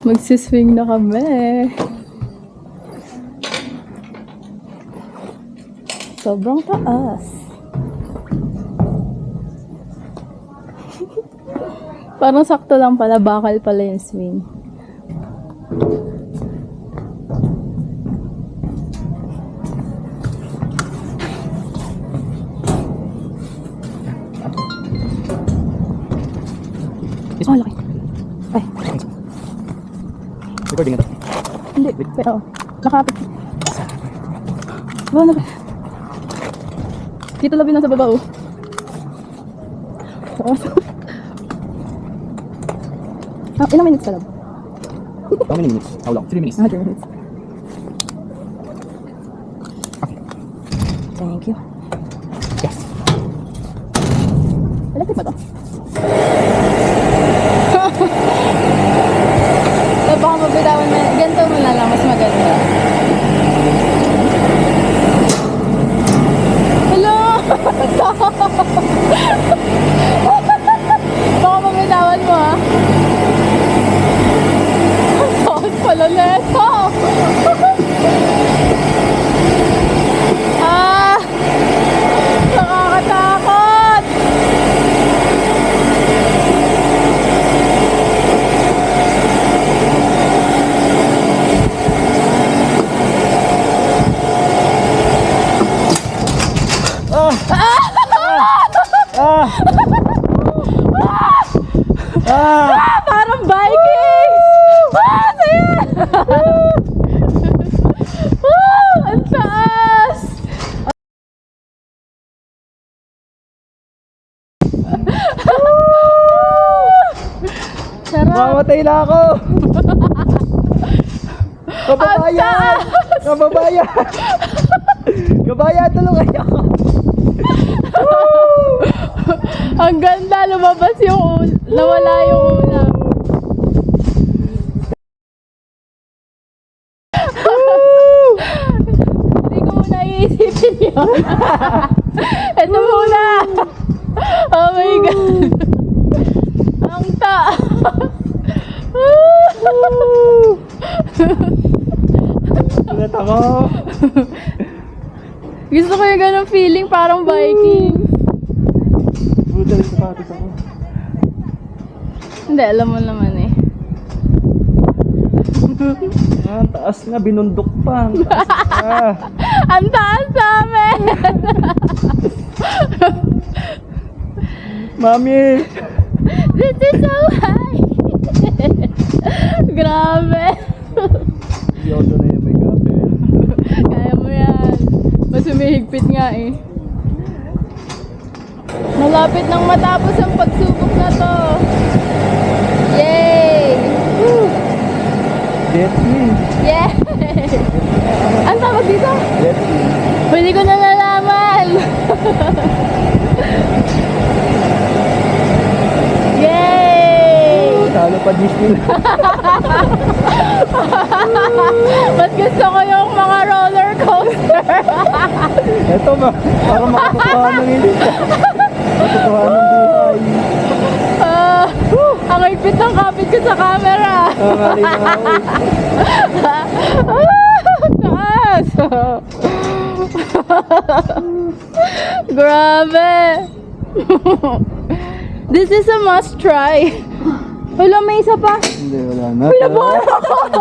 Magsiswing na kami. Sobrang taas. Parang sakto lang pala, bakal pala yung swing. Oh, laki. Ay. Recording ito. Hindi, pero nakapit. Wala na ba? Dito labi na sa baba, oh. Ilang minutes ka lang? How many minutes? How long? 3 minutes. 3 minutes. Okay. Thank you. Yes. Electric ba ito? Baka mabitawan na. Ganito mo na lang, mas maganda. Hello! Baka mabitawan mo, ha? Ang taas pala neto! Nakakatakot! Parang biking! Saya! Ang taas! Sarap! Mamatay na ako! Kababayan! Kababayan! Kababayan, tulungan niyo ako! Ang ganda, lumabas yung nawala yung ulam. Hindi ko muna iisipin yun. Ito muna. Oh my God. Ang taas. Sulat ako! Gusto ko yung ganong feeling, parang biking. Buta rin sapatos ako. Hindi, alam mo naman eh. Ang taas nga, binundok pa. Ang taas na. Ang taas namin! Mami! This is so high! Grabe! Hindi ako na yung may gabi. Kaya mo yan. Mas humihigpit nga eh. Malapit nang matapos ang pagsubok na to. Yay! Woo! Jet ski. Yay! Ang tawag dito? Jet ski. Pwede ko na nalaman! Yay! Talo pa Disney. Mas gusto ko yung mga roller coaster. Ito ba? Para makatotohanan ng hindi. Makatotohanan ng buhay. Ang higpit ng kapit ko sa camera. Mali na ako Taas! Grabe! This is a must try. Wala, may isa pa. Hindi, wala na. Pinabahan ako!